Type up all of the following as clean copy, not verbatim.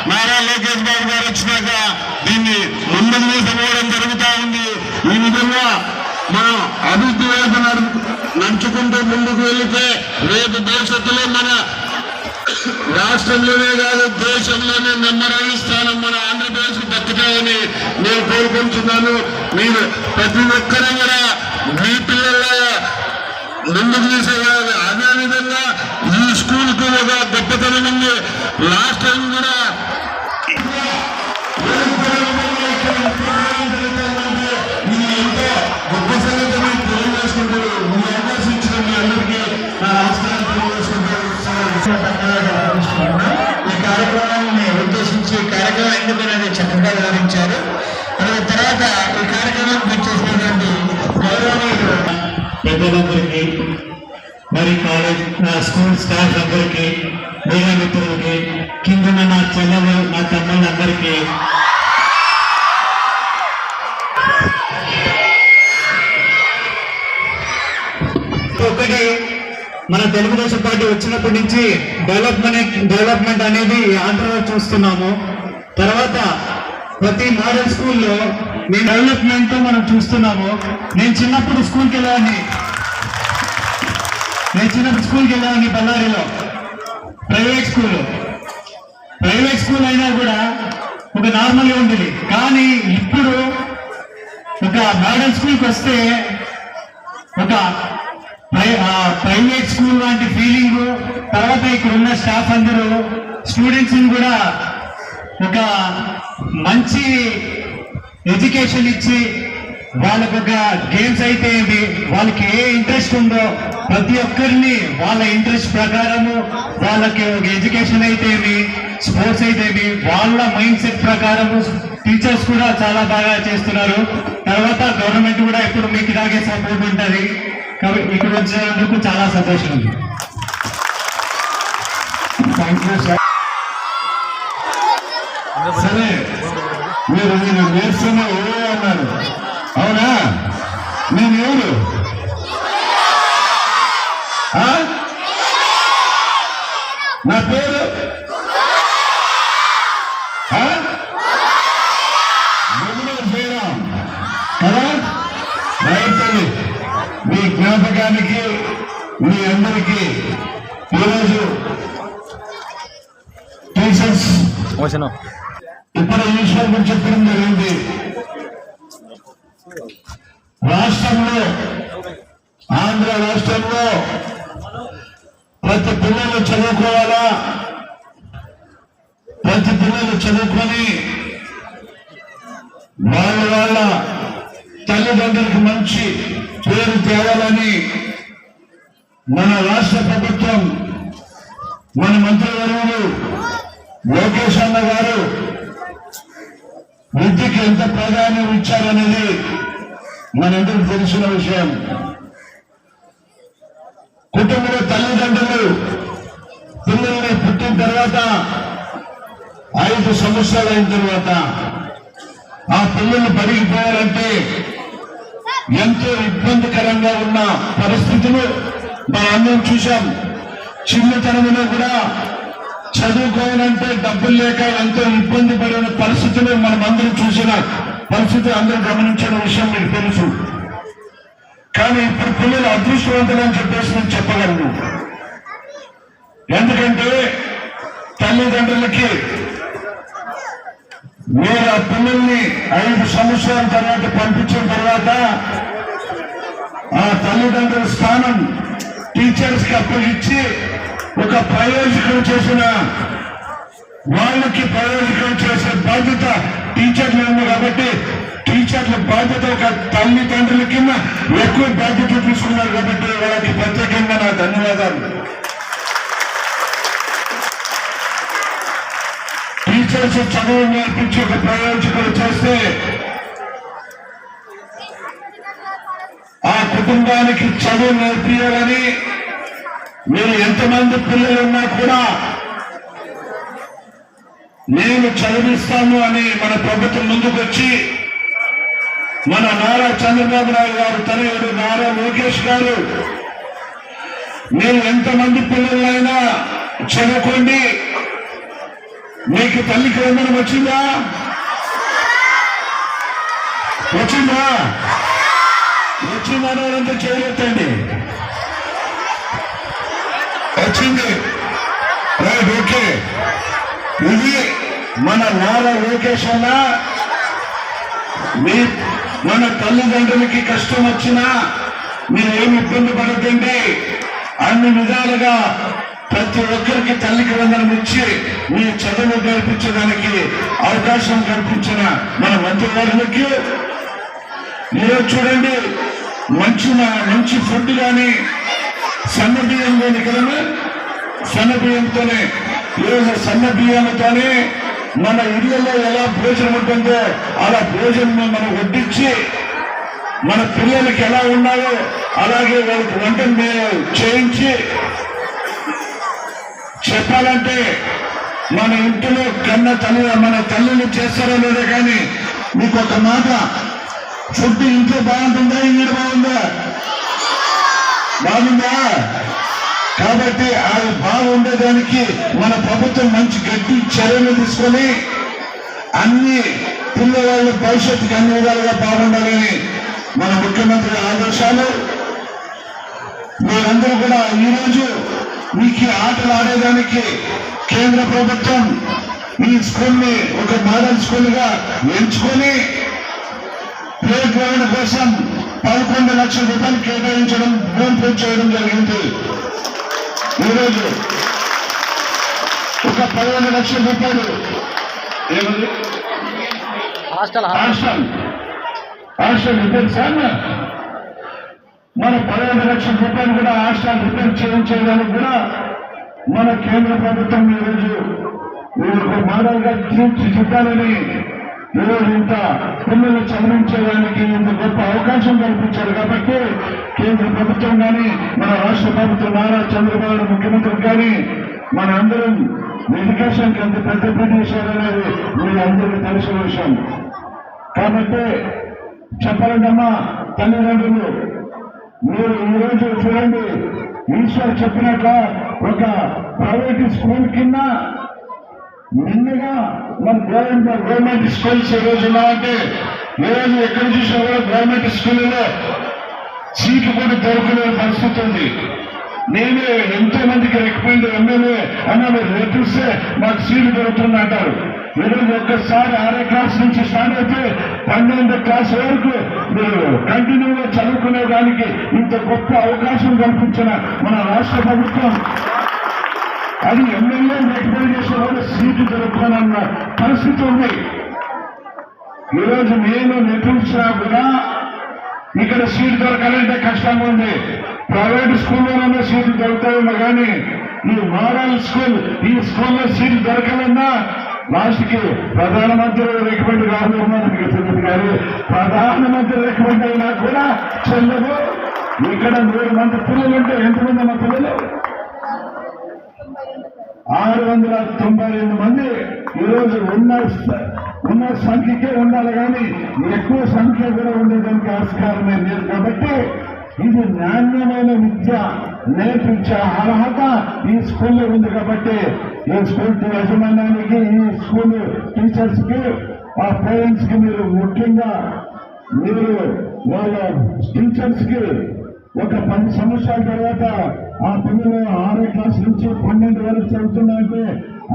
నారా లోకేష్ బాబు గారు వచ్చినాక దీన్ని ముందుకు తీసుకుపోవడం జరుగుతూ ఉంది. ఈ విధంగా మనం అభివృద్ధి వైపు నడుచుకుంటూ ముందుకు వెళితే రేపు భవిష్యత్తులో మన రాష్ట్రంలోనే కాదు దేశంలోనే నెంబర్ స్థానం మన ఆంధ్రప్రదేశ్ కు దక్కుతాయని నేను కోరుకుంటున్నాను. మీరు ప్రతి ఒక్కరూ కూడా మీ పిల్లల ముందుకు తీసేయాలి. అదేవిధంగా ఈ స్కూల్ కు ఒక గొప్పతనం ఉంది. లాస్ట్ టైం కూడా గొప్ప సంగతి తెలియజేసుకుంటారు. మీ అవకాశం ఇచ్చిన మీ అందరికీ నా నమస్కారం తెలియజేసుకుంటారు. ఈ కార్యక్రమాన్ని ఉద్దేశించి కార్యక్రమం ఎందుకనేది చక్కగా వివరించారు. తర్వాత ఈ కార్యక్రమానికి వచ్చేసినటువంటి గౌరవనీయులు పెద్దలందరికీ, మరి కాలేజ్ స్కూల్ స్టాఫ్ అందరికీ, మీడియా మిత్రులకి, కింద నా చెల్లెలు నా తమ్ముళ్ళందరికీ ఒకటి, మన తెలుగుదేశం పార్టీ వచ్చినప్పటి నుంచి డెవలప్మెంట్ అనేది ఆంధ్రలో చూస్తున్నాము. తర్వాత ప్రతి మోడల్ స్కూల్లో మేము డెవలప్మెంట్ మనం చూస్తున్నాము. నేను చిన్నప్పుడు స్కూల్కి వెళ్ళాను బళ్ళారిలో. ప్రైవేట్ స్కూల్ అయినా కూడా ఒక నార్మల్గా ఉండేది. కానీ ఇప్పుడు ఒక మోడల్ స్కూల్కి వస్తే ఒక ప్రైవేట్ స్కూల్ లాంటి ఫీలింగ్. తర్వాత ఇక్కడ ఉన్న స్టాఫ్ అందరూ స్టూడెంట్స్ కూడా ఒక మంచి ఎడ్యుకేషన్ ఇచ్చి వాళ్ళకు ఒక గేమ్స్ అయితే వాళ్ళకి ఏ ఇంట్రెస్ట్ ఉందో ప్రతి ఒక్కరిని వాళ్ళ ఇంట్రెస్ట్ ప్రకారము వాళ్ళకి ఒక ఎడ్యుకేషన్ అయితే స్పోర్ట్స్ అయితే వాళ్ళ మైండ్ సెట్ ప్రకారము టీచర్స్ కూడా చాలా బాగా చేస్తున్నారు. తర్వాత గవర్నమెంట్ కూడా ఎప్పుడు మీకు ఇలాగే సపోర్ట్ ఉంటుంది. కాబట్టి ఇక్కడ వచ్చినందుకు చాలా సంతోషం ఉంది. Thank you sir. సరే, మీరు నేర్చుకున్న ఎవరో అన్నారు, అవునా? నేను ఎవరు? నా పేరు కదా. రైతులు మీ జ్ఞాపకానికి మీ అందరికీ ఈరోజు టీచర్స్ ఇప్పుడు ఈ విషయం గురించి చెప్పడం జరిగింది. రాష్ట్రంలో, ఆంధ్ర రాష్ట్రంలో ప్రతి పిల్లలు చదువుకోవాలా, ప్రతి పిల్లలు చదువుకొని వాళ్ళ తల్లిదండ్రులకు మంచి పేరు తేవాలని మన రాష్ట్ర ప్రభుత్వం, మన మంత్రివర్యులు లోకేష్ అన్న గారు విద్యకి ఎంత ప్రాధాన్యం ఇచ్చారనేది మనందరికి తెలిసిన విషయం. కుటుంబంలో తల్లిదండ్రులు పిల్లల్ని పుట్టిన తర్వాత 5 సంవత్సరాలు అయిన తర్వాత ఆ పిల్లలు బడికి పోవాలంటే ఎంతో ఇబ్బందికరంగా ఉన్న పరిస్థితులు మనం అందరం చూశాం. చిన్నతనంలో కూడా చదువుకోవాలంటే డబ్బులు లేక ఎంతో ఇబ్బంది పడిన పరిస్థితులు మనం అందరం చూసిన పరిస్థితి, అందరూ గమనించిన విషయం మీకు తెలుసు. కానీ ఇప్పుడు పిల్లలు అదృష్టవంతులని చెప్పేసి నేను చెప్పగలను. ఎందుకంటే తల్లిదండ్రులకి మీరు ఆ పిల్లల్ని 5 సంవత్సరాల తర్వాత పంపించిన తర్వాత ఆ తల్లిదండ్రుల స్థానం టీచర్స్ కి అప్పగించి ఒక ప్రయోజకం చేసిన వాళ్ళకి ప్రయోజకం చేసే బాధ్యత టీచర్లు ఉంది. కాబట్టి టీచర్ల బాధ్యత ఒక తల్లిదండ్రుల కింద ఎక్కువ బాధ్యత తీసుకున్నారు. కాబట్టి వాళ్ళకి ప్రత్యేకంగా నా ధన్యవాదాలు. టీచర్స్ చదువు నేర్పించి ఒక ప్రయోజకులు చేస్తే ఆ కుటుంబానికి చదువు నేర్పించాలని మీరు ఎంతమంది పిల్లలు ఉన్నా కూడా నేను చదివిస్తాను అని మన ప్రభుత్వం ముందుకు వచ్చి మన నారా చంద్రబాబు నాయుడు గారు తనయుడు నారా లోకేష్ గారు మీరు ఎంతమంది పిల్లలైనా చదువుకోండి, మీకు తల్లికి వందనం వచ్చిందా? వచ్చిందా? వచ్చిందని వాళ్ళంతా చేయలేదండి. వచ్చింది, రైట్, ఓకే. ఇది మన నారా లోకేష్ అన్న. మన తల్లిదండ్రులకి కష్టం వచ్చినా మీరు ఏమి ఇబ్బంది పడద్దండి. అన్ని విధాలుగా ప్రతి ఒక్కరికి తల్లికి వందనం ఇచ్చి మీ చదువు నేర్పించడానికి అవకాశం కల్పించిన మన మంత్రివర్యులకి ఈరోజు చూడండి, మంచి ఫుడ్ కానీ సన్న బియ్యం కానీ కదా, సన్న బియ్యంతోనే ఈరోజు సన్న బియ్యంతోనే మన ఇళ్లలో ఎలా భోజనం ఉంటుందో అలా భోజనం మనం వడ్డించి మన పిల్లలకి ఎలా ఉన్నాయో అలాగే వాళ్ళకి వంటను చేయించి చెప్పాలంటే మన ఇంటిలో మన తల్లిని చేస్తారో లేదో కానీ మీకు ఒక మాట, ఫుడ్ ఇంట్లో బాగుంటుందా, ఇంట్లో బాగుందా? బాగుందా? కాబట్టి అది బాగుండేదానికి మన ప్రభుత్వం మంచి గట్టి చర్యలు తీసుకొని అన్ని పిల్లవాళ్ళ భవిష్యత్తుకి అన్ని విధాలుగా బాగుండాలని మన ముఖ్యమంత్రి ఆదేశాలు. మీరందరూ కూడా ఈరోజు మీకు ఆటలు ఆడేదానికి కేంద్ర ప్రభుత్వం ఈ స్కూల్ని ఒక మోడల్ స్కూల్ గా ఎంచుకొని ప్లే గ్రౌండ్ కోసం 11 లక్షల రూపాయలు కేటాయించడం, భూమి పూజ చేయడం జరిగింది. ఈరోజు ఒక 15 లక్షల రూపాయలు హాస్టల్ రిపేర్ సార్, మన 15 లక్షల రూపాయలు కూడా హాస్టల్ రిపేర్ చేయించేదానికి కూడా మన కేంద్ర ప్రభుత్వం ఈరోజు ఒక మోడల్ గా తీర్చిదిద్దాలని ఈరోజు ఇంత పిల్లలు చదివించేదానికి ఇంత గొప్ప అవకాశం కల్పించారు. కాబట్టి కేంద్ర ప్రభుత్వం కానీ మన రాష్ట్ర ప్రభుత్వం నారా చంద్రబాబు ముఖ్యమంత్రి కానీ మన అందరం ఎడ్యుకేషన్ కి ఎంత పెద్ద చేశారనేది మీ అందరికీ తెలిసిన విషయం. కాబట్టి చెప్పాలంటమ్మా తల్లిదండ్రులు, మీరు ఈరోజు చూడండి, ఈశ్వర్ చెప్పినట్ల ఒక ప్రైవేట్ స్కూల్ కింద నిన్నగా మన గవర్నమెంట్ స్కూల్స్ ఈ రోజు ఉన్నాయంటే ఈ రోజు ఎక్కడ చూసినా కూడా గవర్నమెంట్ స్కూల్లో సీట్లు కూడా దొరకలేని పరిస్థితి ఉంది. నేనే ఎంతో మందికి రికమెండ్ ఎమ్మెల్యే అన్న మీరు రేపిస్తే మాకు సీట్లు దొరుకుతుంది అంటారు. ఈరోజు ఒక్కసారి 6వ క్లాస్ నుంచి స్టార్ట్ అయితే 12వ క్లాస్ వరకు మీరు కంటిన్యూగా చదువుకునే దానికి ఇంత గొప్ప అవకాశం కల్పించిన మన రాష్ట్ర ప్రభుత్వం, అది ఎమ్మెల్యే రికమెండ్ చేసిన కూడా సీటు దొరుకుతానన్న పరిస్థితి ఉంది. ఈరోజు నేను నెట్టించినా కూడా ఇక్కడ సీటు దొరకాలంటే కష్టంగా ఉంది. ప్రైవేట్ స్కూల్లోనే సీట్లు దొరుకుతాయేమో కానీ ఈ మోడల్ స్కూల్, ఈ స్కూల్లో సీట్లు దొరకాలన్నా లాస్ట్కి ప్రధానమంత్రి రికమెండ్ కావాలేమో మీకు తెలియదు కానీ ప్రధానమంత్రి రికమెండ్ అయినా కూడా చెల్లదు. ఇక్కడ 3 మంది పిల్లలు ఉంటే ఎంతమంది అన్న పిల్లలు? 692 మంది ఈరోజు ఉన్న సంఖ్యకే ఉండాలి కానీ ఎక్కువ సంఖ్య కూడా ఉండేదానికి ఆస్కారమే లేదు. కాబట్టి ఇది నాణ్యమైన విద్య నేర్పించే అర్హత ఈ స్కూల్లో ఉంది. కాబట్టి ఈ స్కూల్ యాజమాన్యానికి, ఈ స్కూల్ టీచర్స్ కి, ఆ పేరెంట్స్ కి మీరు ముఖ్యంగా మీరు వాళ్ళ టీచర్స్ కి ఒక 10 సంవత్సరాల తర్వాత ఆ పిల్లలు 6వ క్లాస్ నుంచి 12 వరకు చదువుతున్నారంటే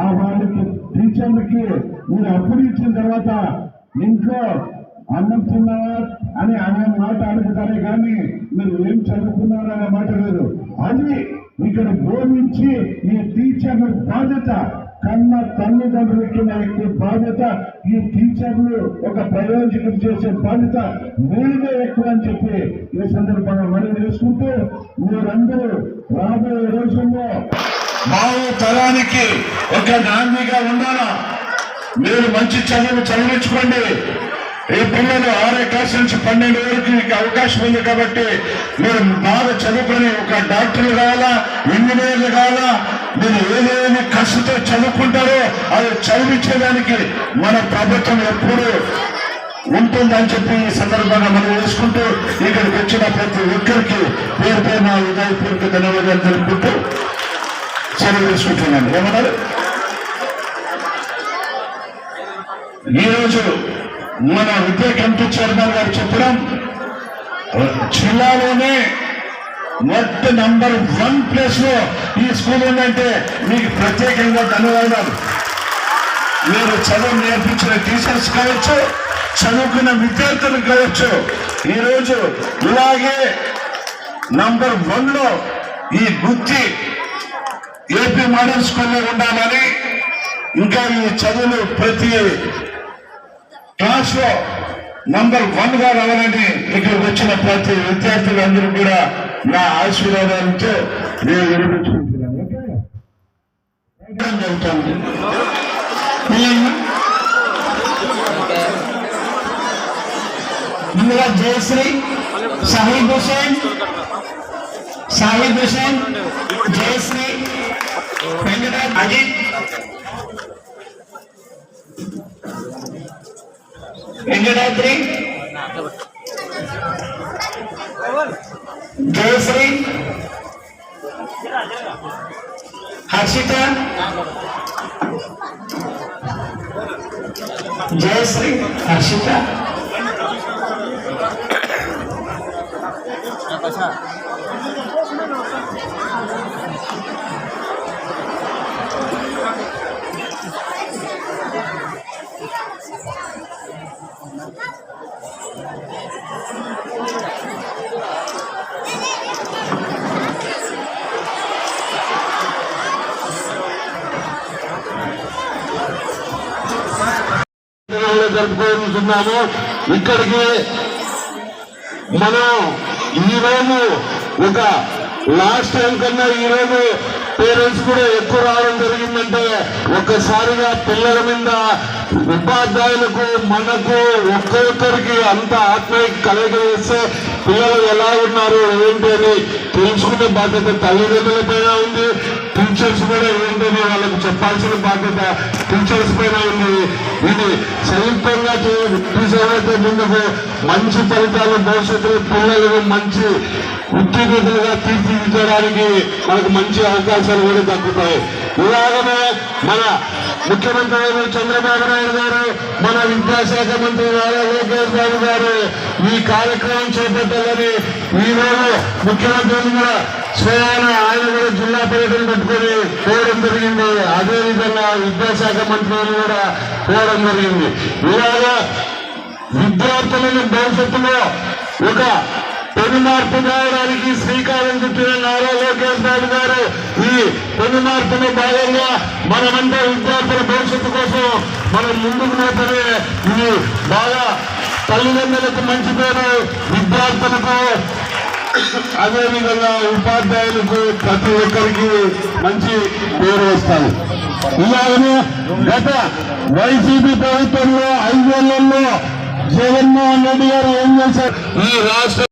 ఆ వాళ్ళకి టీచర్లకి మీరు అప్పుడు ఇచ్చిన తర్వాత ఇంట్లో అన్నం తిన్నావా అని అనే మాట అడుగుతారే కానీ మీరు ఏం చదువుకున్నారా అనే మాట లేదు. అది ఇక్కడ బోధించి ఈ టీచర్ల బాధ్యత కన్న తల్లిదండ్రులకి ఎక్కువ బాధ్యత, ఈ టీచర్లు ఒక ప్రయోజకులు చేసే బాధ్యత మీదే ఎక్కువ అని చెప్పి ఈ సందర్భంగా మనం చేసుకుంటూ మీరందరూ రాబోయే రోజుల్లో భావ తరానికి ఒక నాందిగా ఉండాలా. మీరు మంచి చదివించుకోండి. ఈ పిల్లలు 6వ క్లాస్ నుంచి 12 వరకు మీకు అవకాశం ఉంది. కాబట్టి మీరు బాగా చదువుకొని ఒక డాక్టర్లు కావాలా, ఇంజనీర్లు కావాలా, మీరు ఏదేమి కష్టతో చదువుకుంటారో అది చదివించేదానికి మన ప్రభుత్వం ఎప్పుడు ఉంటుందని చెప్పి ఈ సందర్భంగా మనం వేసుకుంటూ ఇక్కడికి వచ్చిన ప్రతి ఒక్కరికి పేరుపై నా హృదయపూర్వక ధన్యవాదాలు తెలుపుకుంటూ సెలవు తీసుకుంటున్నాను. ఏమన్నారు? ఈరోజు మన విద్యా కమిటీ చైర్మన్ గారు చెప్పడం, జిల్లాలోనే మొత్తం నంబర్ 1 ప్లేస్ లో ఈ స్కూల్ ఉందంటే మీకు ప్రత్యేకంగా ధన్యవాదాలు. మీరు చదువు నేర్పించిన టీచర్స్ కావచ్చు, చదువుకున్న విద్యార్థులు కావచ్చు, ఈరోజు ఇలాగే నంబర్ 1 లో ఈ గుత్తి ఏపీ మోడల్ స్కూల్లో ఉండాలని, ఇంకా ఈ చదువులు ప్రతి క్లాస్ లో నంబర్ 1 గా రావాలని ఇక్కడికి వచ్చిన ప్రతి విద్యార్థులందరూ కూడా నా ఆశీర్వాదాలతో నేను వినిపించుకుంటున్నాను. జరుగుతుంది. ముందుగా జయశ్రీ, సాహిబ్ హుసేన్, జయశ్రీ, అజిత్, వెంకటాద్రి, జయశ్రీ, హర్షిత, జయశ్రీ, హర్షిత, జరుపుకుంటున్నాము. ఇక్కడికి మనం ఈరోజు ఒక లాస్ట్ టైం కన్నా ఈరోజు పేరెంట్స్ కూడా ఎక్కువ రావడం జరిగిందంటే ఒక్కసారిగా పిల్లల మీద ఉపాధ్యాయులకు మనకు ఒక్కొక్కరికి అంత ఆత్మీయ కలయిక వేస్తే పిల్లలు ఎలా ఉన్నారు ఏంటి అని తెలుసుకునే బాధ్యత తల్లిదండ్రుల పైన ఉంది. టీచర్స్ కూడా ఏంటని వాళ్ళకు చెప్పాల్సిన బాధ్యత టీచర్స్ పైన ఉంది. ఇది సంయుక్తంగా తీసుకువైతే ముందుకు మంచి ఫలితాలు భవిష్యత్తులో పిల్లలకు మంచి ఉత్తీర్ణతలుగా తీర్చిదిద్దడానికి మనకు మంచి అవకాశాలు కూడా దక్కుతాయి. ఇలాగనే మన ముఖ్యమంత్రి చంద్రబాబు నాయుడు గారు, మన విద్యాశాఖ మంత్రి నారా లోకేష్ బాబు గారు ఈ కార్యక్రమం చేపట్టాలని ఈరోజు ముఖ్యమంత్రిని కూడా స్వయాన ఆయన కూడా జిల్లా పర్యటన పెట్టుకొని పోవడం జరిగింది. అదేవిధంగా విద్యాశాఖ మంత్రిని కూడా పోవడం జరిగింది. ఇలాగా విద్యార్థులను భవిష్యత్తులో ఒక పెను మార్పు రావడానికి శ్రీకారం చుట్టిన నారా లోకేష్ బాబు గారు ఈ పెను మార్పులో భాగంగా మనమంతా విద్యార్థుల భవిష్యత్తు కోసం మనం ముందుకు పోతేనే ఇది బాగా తల్లిదండ్రులకు మంచి పేరు, విద్యార్థులకు అదేవిధంగా ఉపాధ్యాయులకు ప్రతి ఒక్కరికి మంచి పేరు వస్తాయి. ఇలాగనే గత వైసీపీ ప్రభుత్వంలో 5 ఏళ్లలో జగన్మోహన్ రెడ్డి గారు ఏం చేశారు? ఈ రాష్ట్ర